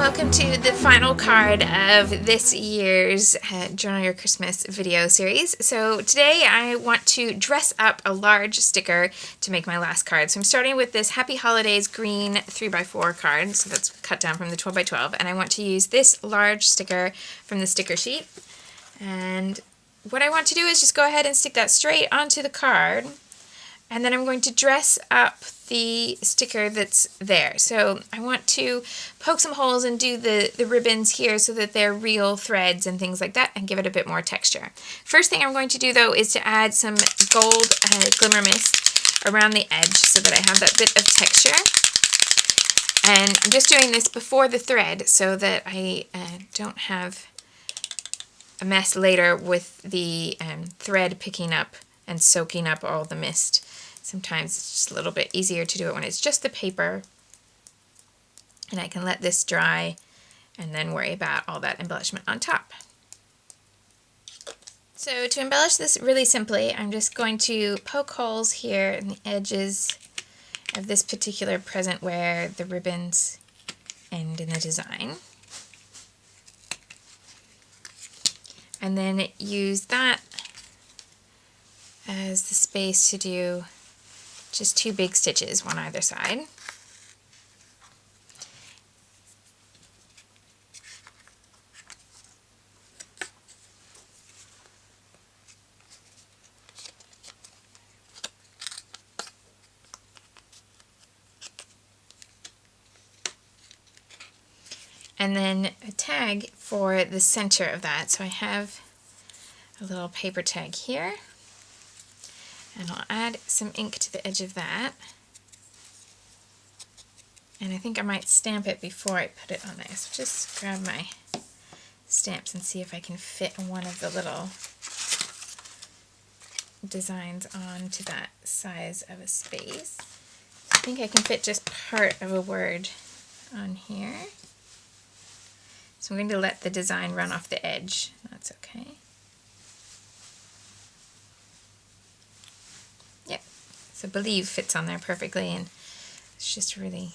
welcome to the final card of this year's Journal Your Christmas video series. So today I want to dress up a large sticker to make my last card. So I'm starting with this Happy Holidays green 3x4 card, so that's cut down from the 12x12, and I want to use this large sticker from the sticker sheet. And what I want to do is just go ahead and stick that straight onto the card, and then I'm going to dress up the sticker that's there. So I want to poke some holes and do the ribbons here so that they're real threads and things like that and give it a bit more texture. First thing I'm going to do though is to add some gold glimmer mist around the edge so that I have that bit of texture. And I'm just doing this before the thread so that I don't have a mess later with the thread picking up and soaking up all the mist. Sometimes it's just a little bit easier to do it when it's just the paper, and I can let this dry and then worry about all that embellishment on top. So to embellish this really simply, I'm just going to poke holes here in the edges of this particular present where the ribbons end in the design. And then use that as the space to do just 2 big stitches, one either side. And then a tag for the center of that. So I have a little paper tag here. And I'll add some ink to the edge of that. And I think I might stamp it before I put it on there. So just grab my stamps and see if I can fit one of the little designs onto that size of a space. I think I can fit just part of a word on here. So I'm going to let the design run off the edge. That's okay. So believe fits on there perfectly, and it's just really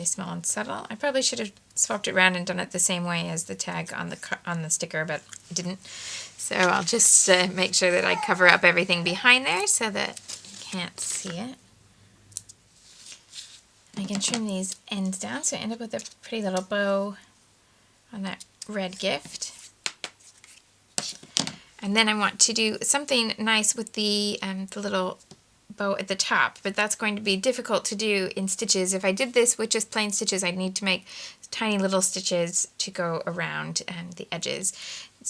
small and subtle. I probably should have swapped it around and done it the same way as the tag on the sticker, but I didn't. So I'll just make sure that I cover up everything behind there so that you can't see it. I can trim these ends down so I end up with a pretty little bow on that red gift. And then I want to do something nice with the little bow at the top, but that's going to be difficult to do in stitches. If I did this with just plain stitches, I'd need to make tiny little stitches to go around the edges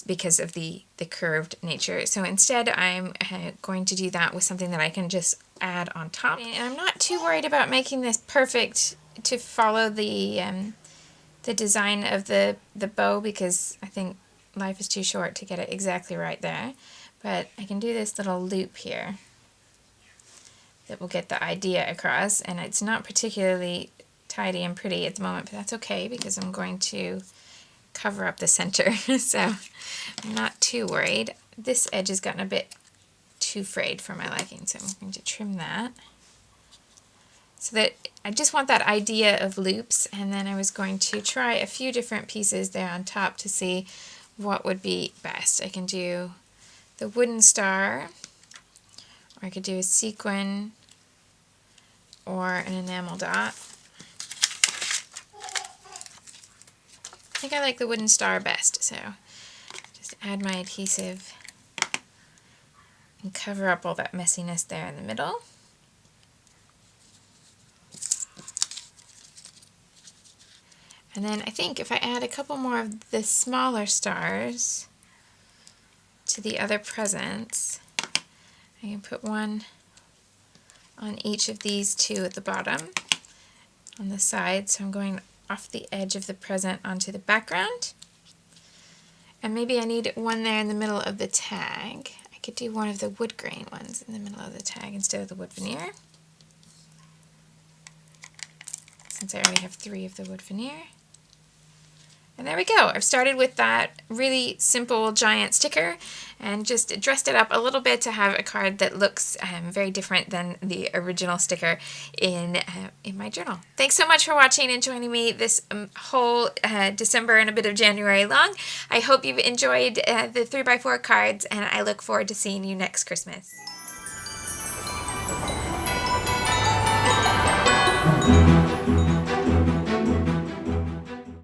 because of the curved nature. So instead I'm going to do that with something that I can just add on top. And I'm not too worried about making this perfect to follow the design of the bow, because I think life is too short to get it exactly right there. But I can do this little loop here that will get the idea across, and it's not particularly tidy and pretty at the moment, but that's okay because I'm going to cover up the center, so I'm not too worried. This edge has gotten a bit too frayed for my liking, so I'm going to trim that. So that I just want that idea of loops, and then I was going to try a few different pieces there on top to see what would be best. I can do the wooden star, or I could do a sequin, or an enamel dot. I think I like the wooden star best, so just add my adhesive and cover up all that messiness there in the middle. And then I think if I add a couple more of the smaller stars to the other presents, I can put one on each of these 2 at the bottom on the side. So I'm going off the edge of the present onto the background. And maybe I need one there in the middle of the tag. I could do one of the wood grain ones in the middle of the tag instead of the wood veneer, since I already have 3 of the wood veneer. And there we go. I've started with that really simple giant sticker and just dressed it up a little bit to have a card that looks very different than the original sticker in my journal. Thanks so much for watching and joining me this whole December and a bit of January long. I hope you've enjoyed the 3x4 cards, and I look forward to seeing you next Christmas.